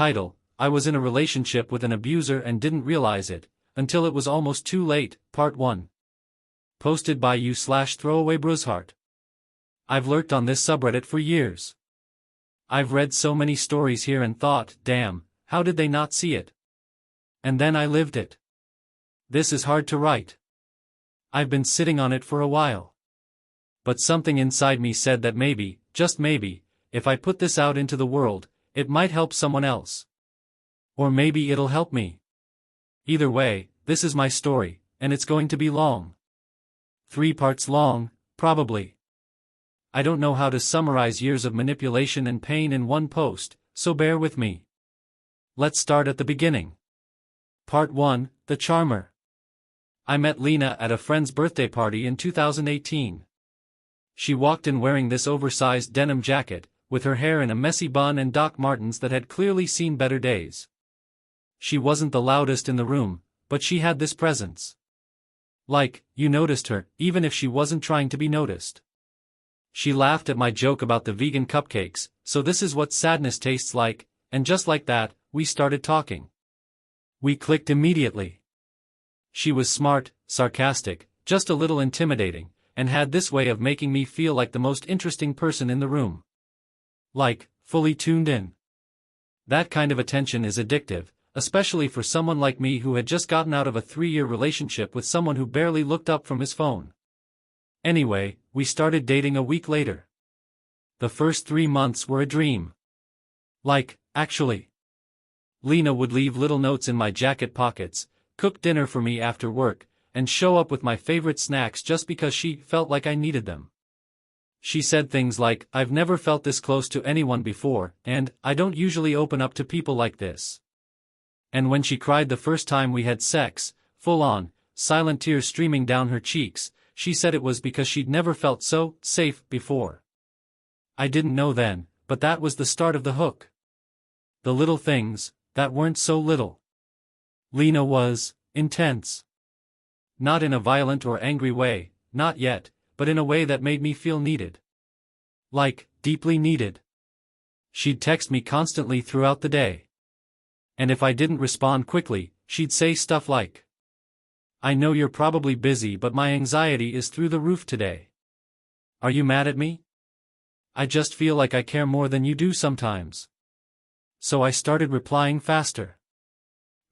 Title: I was in a relationship with an abuser and didn't realize it, until it was almost too late, Part 1. Posted by u/throwawaybruzheart. I've lurked on this subreddit for years. I've read so many stories here and thought, damn, how did they not see it? And then I lived it. This is hard to write. I've been sitting on it for a while. But something inside me said that maybe, just maybe, if I put this out into the world, it might help someone else. Or maybe it'll help me. Either way, this is my story, and it's going to be long. 3 parts long, probably. I don't know how to summarize years of manipulation and pain in one post, so bear with me. Let's start at the beginning. Part 1, The Charmer. I met Lena at a friend's birthday party in 2018. She walked in wearing this oversized denim jacket, with her hair in a messy bun and Doc Martens that had clearly seen better days. She wasn't the loudest in the room, but she had this presence. Like, you noticed her, even if she wasn't trying to be noticed. She laughed at my joke about the vegan cupcakes, so this is what sadness tastes like, and just like that, we started talking. We clicked immediately. She was smart, sarcastic, just a little intimidating, and had this way of making me feel like the most interesting person in the room. Like, fully tuned in. That kind of attention is addictive, especially for someone like me who had just gotten out of a 3-year relationship with someone who barely looked up from his phone. Anyway, we started dating a week later. The first 3 months were a dream. Like, actually. Lena would leave little notes in my jacket pockets, cook dinner for me after work, and show up with my favorite snacks just because she felt like I needed them. She said things like, I've never felt this close to anyone before, and, I don't usually open up to people like this. And when she cried the first time we had sex, full on, silent tears streaming down her cheeks, she said it was because she'd never felt so safe before. I didn't know then, but that was the start of the hook. The little things, that weren't so little. Lena was intense. Not in a violent or angry way, not yet, but in a way that made me feel needed. Like, deeply needed. She'd text me constantly throughout the day. And if I didn't respond quickly, she'd say stuff like, I know you're probably busy but my anxiety is through the roof today. Are you mad at me? I just feel like I care more than you do sometimes. So I started replying faster.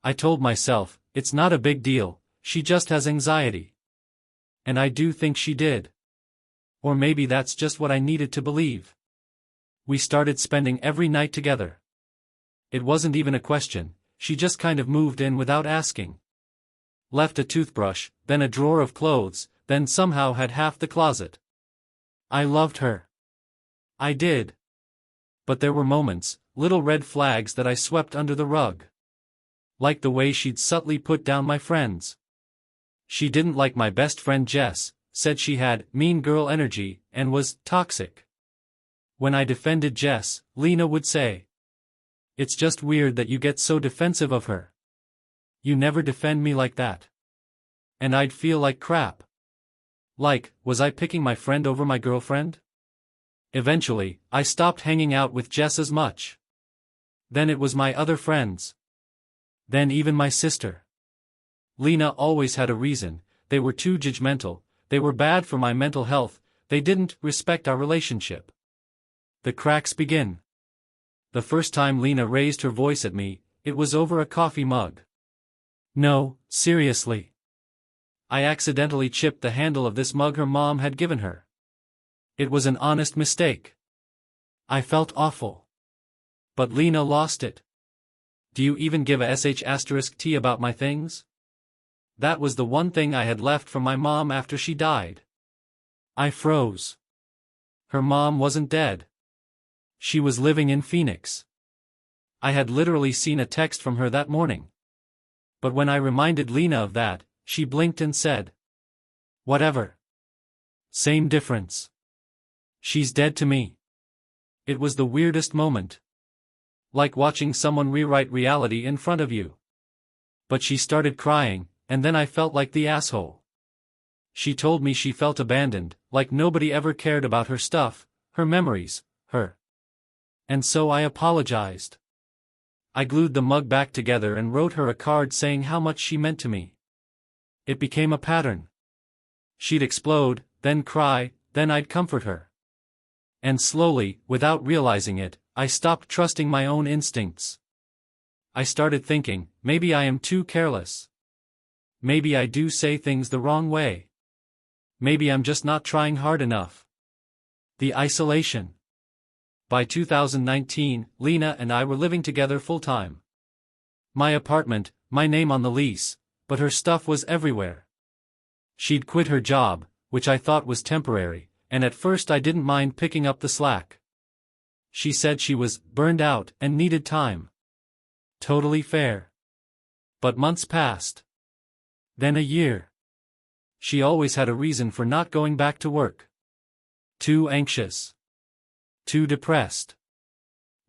I told myself, it's not a big deal, she just has anxiety. And I do think she did. Or maybe that's just what I needed to believe. We started spending every night together. It wasn't even a question, she just kind of moved in without asking. Left a toothbrush, then a drawer of clothes, then somehow had half the closet. I loved her. I did. But there were moments, little red flags that I swept under the rug. Like the way she'd subtly put down my friends. She didn't like my best friend Jess, said she had mean girl energy, and was toxic. When I defended Jess, Lena would say, it's just weird that you get so defensive of her. You never defend me like that. And I'd feel like crap. Like, was I picking my friend over my girlfriend? Eventually, I stopped hanging out with Jess as much. Then it was my other friends. Then even my sister. Lena always had a reason, they were too judgmental, they were bad for my mental health, they didn't respect our relationship. The cracks begin. The first time Lena raised her voice at me, it was over a coffee mug. No, seriously. I accidentally chipped the handle of this mug her mom had given her. It was an honest mistake. I felt awful. But Lena lost it. Do you even give a sh*t about my things? That was the one thing I had left from my mom after she died. I froze. Her mom wasn't dead. She was living in Phoenix. I had literally seen a text from her that morning. But when I reminded Lena of that, she blinked and said, whatever. Same difference. She's dead to me. It was the weirdest moment. Like watching someone rewrite reality in front of you. But she started crying, and then I felt like the asshole. She told me she felt abandoned, like nobody ever cared about her stuff, her memories, her. And so I apologized. I glued the mug back together and wrote her a card saying how much she meant to me. It became a pattern. She'd explode, then cry, then I'd comfort her. And slowly, without realizing it, I stopped trusting my own instincts. I started thinking, maybe I am too careless. Maybe I do say things the wrong way. Maybe I'm just not trying hard enough. The isolation. By 2019, Lena and I were living together full-time. My apartment, my name on the lease, but her stuff was everywhere. She'd quit her job, which I thought was temporary, and at first I didn't mind picking up the slack. She said she was burned out and needed time. Totally fair. But months passed. Then a year. She always had a reason for not going back to work. Too anxious. Too depressed.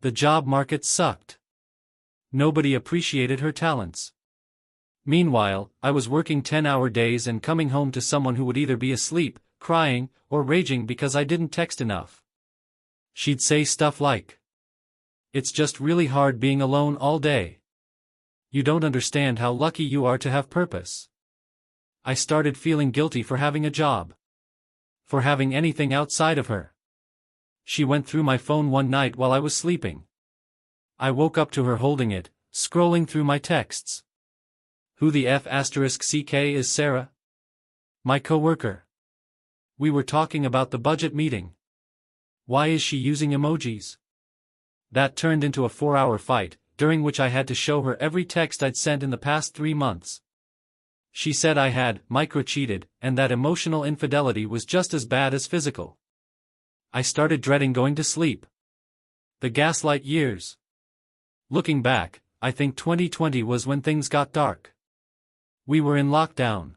The job market sucked. Nobody appreciated her talents. Meanwhile, I was working 10-hour days and coming home to someone who would either be asleep, crying, or raging because I didn't text enough. She'd say stuff like, "It's just really hard being alone all day. You don't understand how lucky you are to have purpose." I started feeling guilty for having a job. For having anything outside of her. She went through my phone one night while I was sleeping. I woke up to her holding it, scrolling through my texts. Who the F***ck is Sarah? My coworker. We were talking about the budget meeting. Why is she using emojis? That turned into a 4-hour fight, during which I had to show her every text I'd sent in the past 3 months. She said I had micro-cheated, and that emotional infidelity was just as bad as physical. I started dreading going to sleep. The gaslight years. Looking back, I think 2020 was when things got dark. We were in lockdown.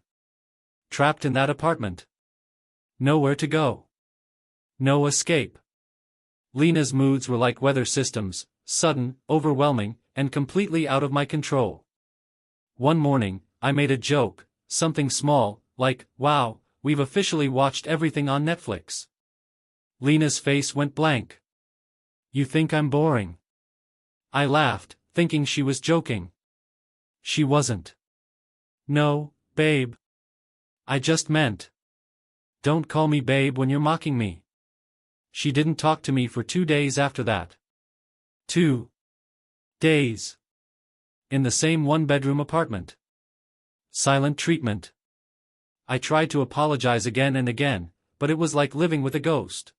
Trapped in that apartment. Nowhere to go. No escape. Lena's moods were like weather systems, sudden, overwhelming, and completely out of my control. One morning, I made a joke, something small, like, "Wow, we've officially watched everything on Netflix." Lena's face went blank. "You think I'm boring?" I laughed, thinking she was joking. She wasn't. "No, babe. I just meant. Don't call me babe when you're mocking me." She didn't talk to me for 2 days after that. 2 days. In the same one-bedroom apartment. Silent treatment. I tried to apologize again and again, but it was like living with a ghost.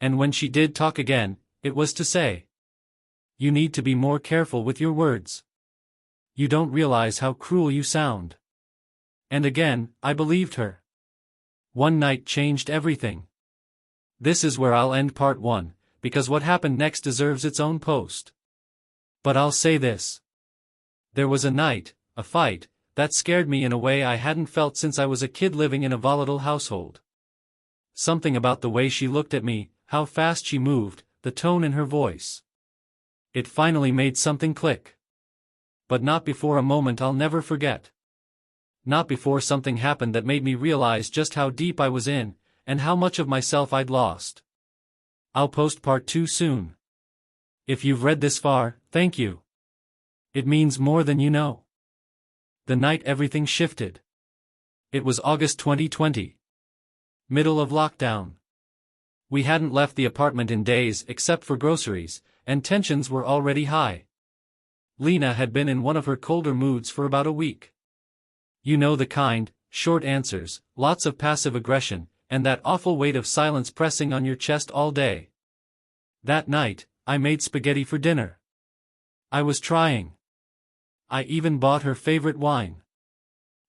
And when she did talk again, it was to say, "You need to be more careful with your words. You don't realize how cruel you sound." And again, I believed her. One night changed everything. This is where I'll end part 1, because what happened next deserves its own post. But I'll say this. There was a night, a fight, that scared me in a way I hadn't felt since I was a kid living in a volatile household. Something about the way she looked at me, how fast she moved, the tone in her voice. It finally made something click. But not before a moment I'll never forget. Not before something happened that made me realize just how deep I was in, and how much of myself I'd lost. I'll post part 2 soon. If you've read this far, thank you. It means more than you know. The night everything shifted. It was August 2020. Middle of lockdown. We hadn't left the apartment in days except for groceries, and tensions were already high. Lena had been in one of her colder moods for about a week. You know the kind, short answers, lots of passive aggression, and that awful weight of silence pressing on your chest all day. That night, I made spaghetti for dinner. I was trying. I even bought her favorite wine.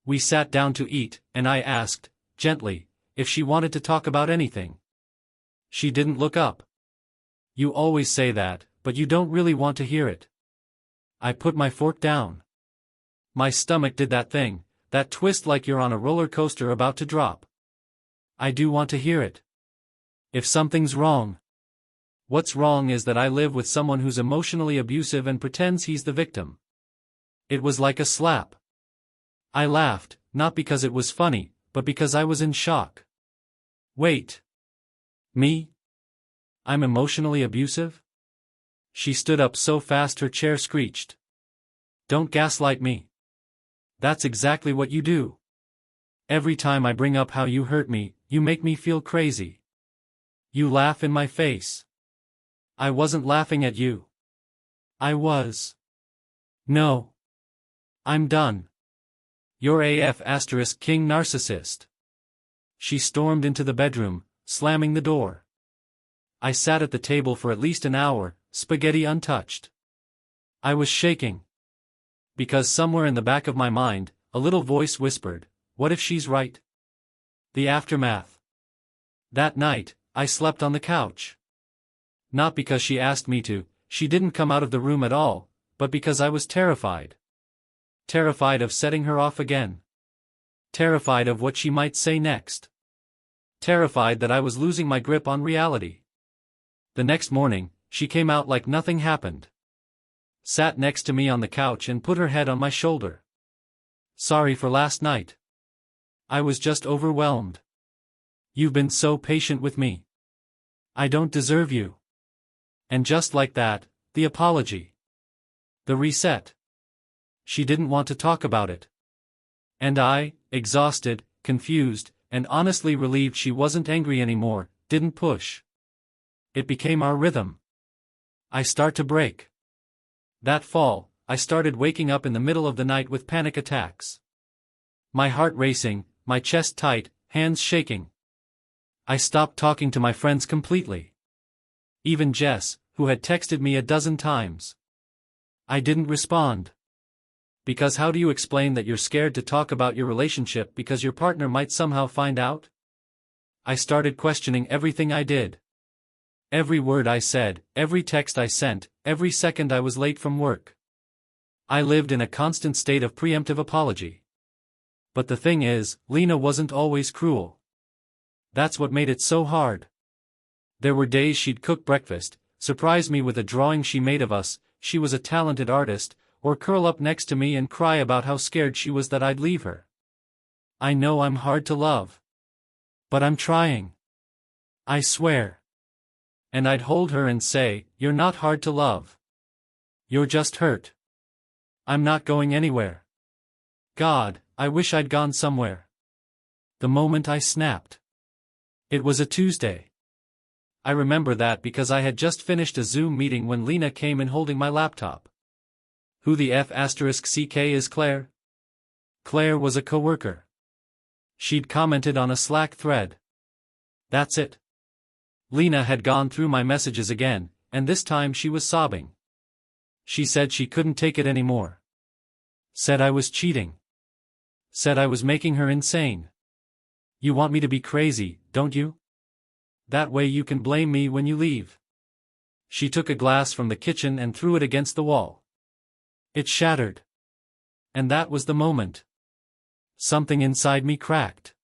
We sat down to eat, and I asked, gently, if she wanted to talk about anything. She didn't look up. You always say that, but you don't really want to hear it. I put my fork down. My stomach did that thing, that twist like you're on a roller coaster about to drop. I do want to hear it. If something's wrong. What's wrong is that I live with someone who's emotionally abusive and pretends he's the victim. It was like a slap. I laughed, not because it was funny, but because I was in shock. Wait. Me? I'm emotionally abusive? She stood up so fast her chair screeched. Don't gaslight me. That's exactly what you do. Every time I bring up how you hurt me, you make me feel crazy. You laugh in my face. I wasn't laughing at you. I was. No. I'm done. You're AF * king narcissist. She stormed into the bedroom, slamming the door. I sat at the table for at least an hour, spaghetti untouched. I was shaking. Because somewhere in the back of my mind, a little voice whispered, what if she's right? The aftermath. That night, I slept on the couch. Not because she asked me to, she didn't come out of the room at all, but because I was terrified. Terrified of setting her off again. Terrified of what she might say next. Terrified that I was losing my grip on reality. The next morning, she came out like nothing happened. Sat next to me on the couch and put her head on my shoulder. Sorry for last night. I was just overwhelmed. You've been so patient with me. I don't deserve you. And just like that, the apology. The reset. She didn't want to talk about it. And I, exhausted, confused, and honestly relieved she wasn't angry anymore, didn't push. It became our rhythm. I start to break. That fall, I started waking up in the middle of the night with panic attacks. My heart racing, my chest tight, hands shaking. I stopped talking to my friends completely. Even Jess, who had texted me a dozen times. I didn't respond. Because how do you explain that you're scared to talk about your relationship because your partner might somehow find out? I started questioning everything I did. Every word I said, every text I sent, every second I was late from work. I lived in a constant state of preemptive apology. But the thing is, Lena wasn't always cruel. That's what made it so hard. There were days she'd cook breakfast, surprise me with a drawing she made of us, she was a talented artist, or curl up next to me and cry about how scared she was that I'd leave her. I know I'm hard to love. But I'm trying. I swear. And I'd hold her and say, you're not hard to love. You're just hurt. I'm not going anywhere. God, I wish I'd gone somewhere. The moment I snapped. It was a Tuesday. I remember that because I had just finished a Zoom meeting when Lena came in holding my laptop. Who the F*** is Claire? Claire was a coworker. She'd commented on a Slack thread. That's it. Lena had gone through my messages again, and this time she was sobbing. She said she couldn't take it anymore. Said I was cheating. Said I was making her insane. You want me to be crazy, don't you? That way you can blame me when you leave. She took a glass from the kitchen and threw it against the wall. It shattered. And that was the moment. Something inside me cracked.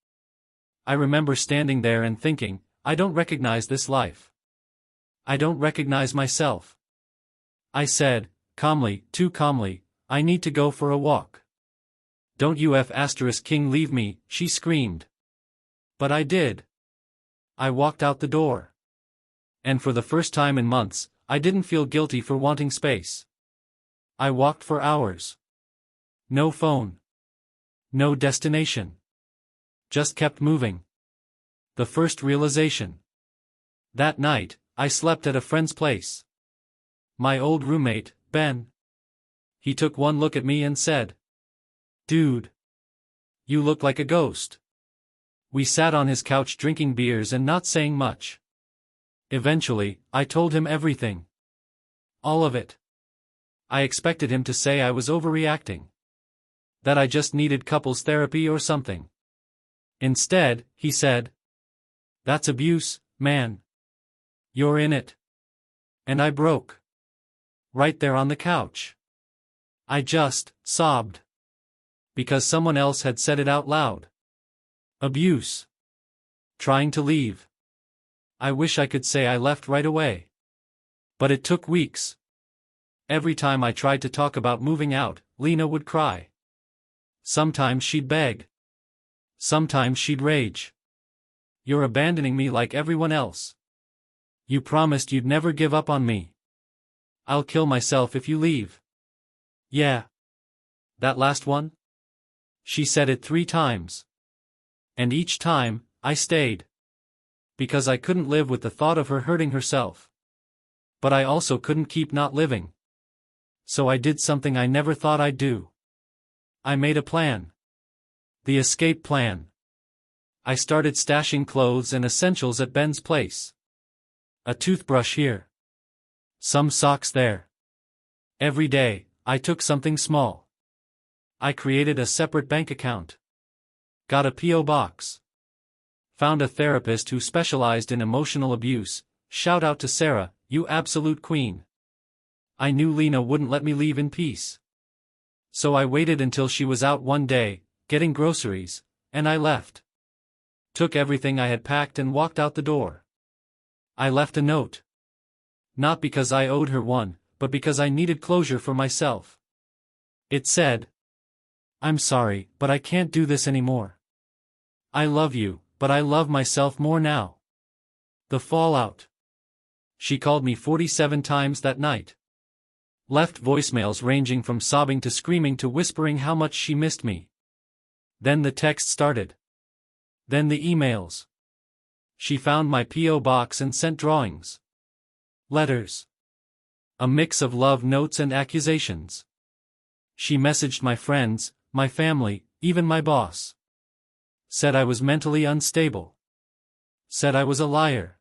I remember standing there and thinking, I don't recognize this life. I don't recognize myself. I said, calmly, too calmly, I need to go for a walk. Don't you F*** king leave me, she screamed. But I did. I walked out the door. And for the first time in months, I didn't feel guilty for wanting space. I walked for hours. No phone. No destination. Just kept moving. The first realization. That night, I slept at a friend's place. My old roommate, Ben. He took one look at me and said, "Dude. You look like a ghost." We sat on his couch drinking beers and not saying much. Eventually, I told him everything. All of it. I expected him to say I was overreacting. That I just needed couples therapy or something. Instead, he said, "That's abuse, man. You're in it." And I broke. Right there on the couch. I just sobbed. Because someone else had said it out loud. Abuse. Trying to leave. I wish I could say I left right away. But it took weeks. Every time I tried to talk about moving out, Lena would cry. Sometimes she'd beg. Sometimes she'd rage. "You're abandoning me like everyone else. You promised you'd never give up on me." I'll kill myself if you leave. Yeah. That last one? She said it 3 times. And each time, I stayed. Because I couldn't live with the thought of her hurting herself. But I also couldn't keep not living. So I did something I never thought I'd do. I made a plan. The escape plan. I started stashing clothes and essentials at Ben's place. A toothbrush here. Some socks there. Every day, I took something small. I created a separate bank account. Got a P.O. box. Found a therapist who specialized in emotional abuse. Shout out to Sarah, you absolute queen. I knew Lena wouldn't let me leave in peace. So I waited until she was out one day, getting groceries, and I left. Took everything I had packed and walked out the door. I left a note. Not because I owed her one, but because I needed closure for myself. It said, "I'm sorry, but I can't do this anymore. I love you, but I love myself more now." The fallout. She called me 47 times that night. Left voicemails ranging from sobbing to screaming to whispering how much she missed me. Then the text started. Then the emails. She found my P.O. box and sent drawings. Letters. A mix of love notes and accusations. She messaged my friends, my family, even my boss. Said I was mentally unstable. Said I was a liar.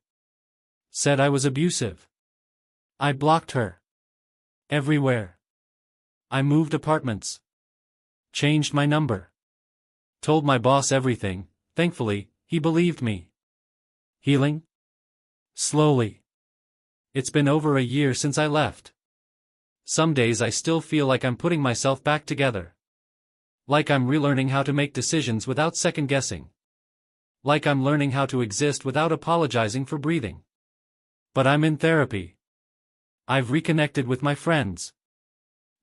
Said I was abusive. I blocked her. Everywhere. I moved apartments. Changed my number. Told my boss everything. Thankfully, he believed me. Healing? Slowly. It's been over a year since I left. Some days I still feel like I'm putting myself back together. Like I'm relearning how to make decisions without second-guessing. Like I'm learning how to exist without apologizing for breathing. But I'm in therapy. I've reconnected with my friends.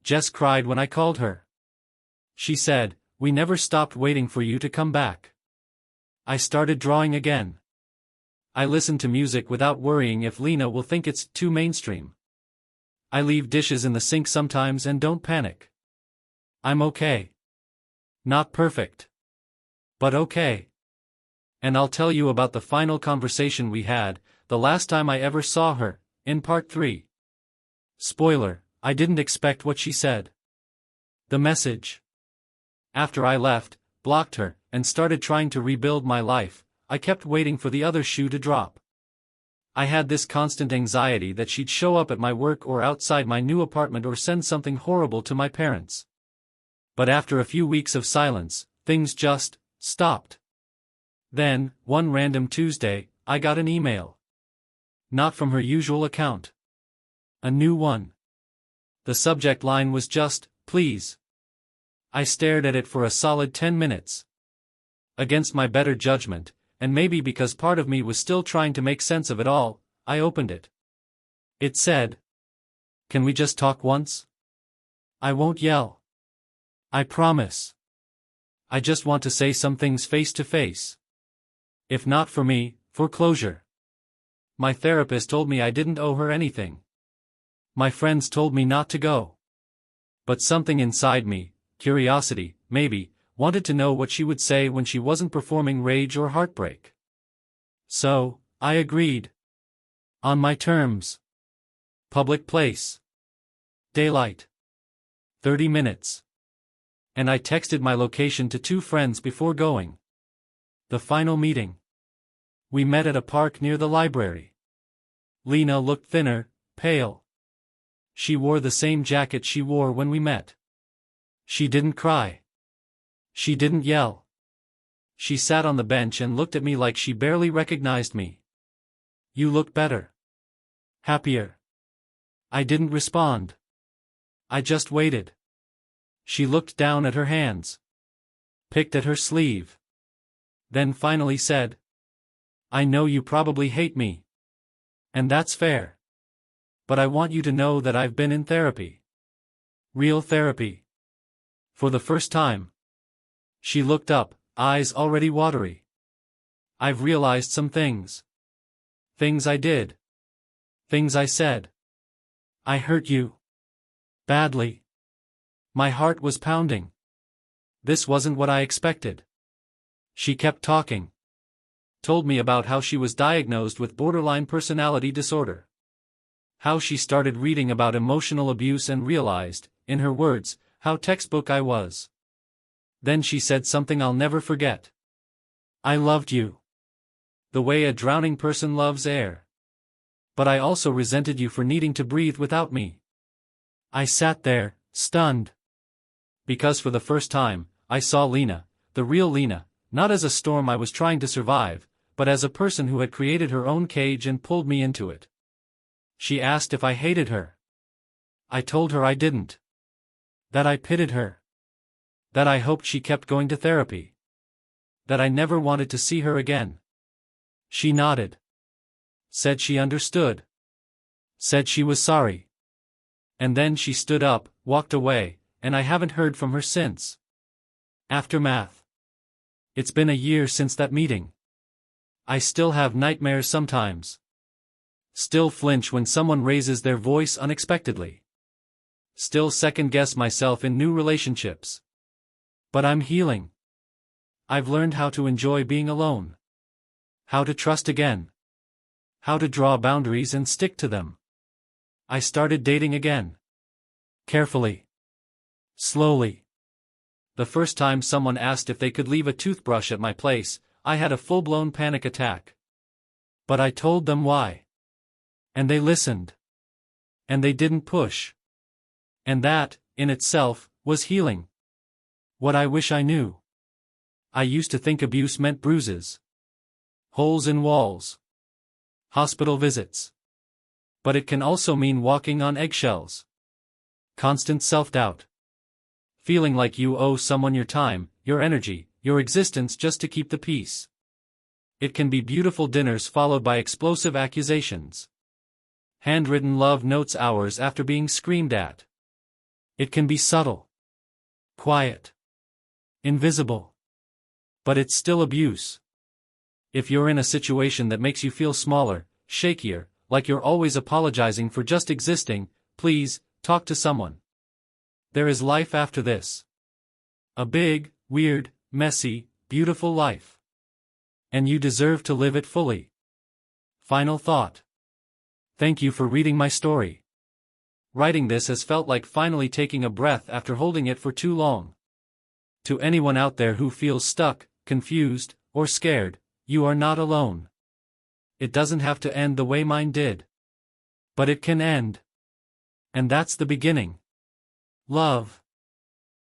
Jess cried when I called her. She said, "We never stopped waiting for you to come back." I started drawing again. I listen to music without worrying if Lena will think it's too mainstream. I leave dishes in the sink sometimes and don't panic. I'm okay. Not perfect. But okay. And I'll tell you about the final conversation we had, the last time I ever saw her, in part 3. Spoiler, I didn't expect what she said. The message. After I left, blocked her, and started trying to rebuild my life, I kept waiting for the other shoe to drop. I had this constant anxiety that she'd show up at my work or outside my new apartment or send something horrible to my parents. But after a few weeks of silence, things just stopped. Then, one random Tuesday, I got an email. Not from her usual account. A new one. The subject line was just, "Please." I stared at it for a solid 10 minutes. Against my better judgment, and maybe because part of me was still trying to make sense of it all, I opened it. It said, "Can we just talk once? I won't yell. I promise. I just want to say some things face to face. If not for me, for closure. My therapist told me I didn't owe her anything. My friends told me not to go. But something inside me, curiosity, maybe, wanted to know what she would say when she wasn't performing rage or heartbreak. So, I agreed. On my terms. Public place. Daylight. 30 minutes. And I texted my location to 2 friends before going. The final meeting. We met at a park near the library. Lena looked thinner, pale. She wore the same jacket she wore when we met. She didn't cry. She didn't yell. She sat on the bench and looked at me like she barely recognized me. "You look better. Happier." I didn't respond. I just waited. She looked down at her hands. Picked at her sleeve. Then finally said, "I know you probably hate me. And that's fair. But I want you to know that I've been in therapy. Real therapy. For the first time." She looked up, eyes already watery. "I've realized some things. Things I did. Things I said. I hurt you. Badly. My heart was pounding. This wasn't what I expected. She kept talking. Told me about how she was diagnosed with borderline personality disorder. How she started reading about emotional abuse and realized, in her words, how textbook I was. Then she said something I'll never forget. I loved you. The way a drowning person loves air. But I also resented you for needing to breathe without me. I sat there, stunned. Because for the first time, I saw Lena, the real Lena, not as a storm I was trying to survive, but as a person who had created her own cage and pulled me into it. She asked if I hated her. I told her I didn't. That I pitied her. That I hoped she kept going to therapy. That I never wanted to see her again. She nodded. Said she understood. Said she was sorry. And then she stood up, walked away, and I haven't heard from her since. Aftermath. It's been a year since that meeting. I still have nightmares sometimes. Still flinch when someone raises their voice unexpectedly. Still second-guess myself in new relationships. But I'm healing. I've learned how to enjoy being alone. How to trust again. How to draw boundaries and stick to them. I started dating again. Carefully. Slowly. The first time someone asked if they could leave a toothbrush at my place, I had a full-blown panic attack. But I told them why. And they listened. And they didn't push. And that, in itself, was healing. What I wish I knew. I used to think abuse meant bruises. Holes in walls. Hospital visits. But it can also mean walking on eggshells. Constant self-doubt. Feeling like you owe someone your time, your energy, your existence just to keep the peace. It can be beautiful dinners followed by explosive accusations. Handwritten love notes hours after being screamed at. It can be subtle. Quiet. Invisible. But it's still abuse. If you're in a situation that makes you feel smaller, shakier, like you're always apologizing for just existing, please, talk to someone. There is life after this. A big, weird, messy, beautiful life. And you deserve to live it fully. Final thought. Thank you for reading my story. Writing this has felt like finally taking a breath after holding it for too long. To anyone out there who feels stuck, confused, or scared, you are not alone. It doesn't have to end the way mine did. But it can end. And that's the beginning. Love.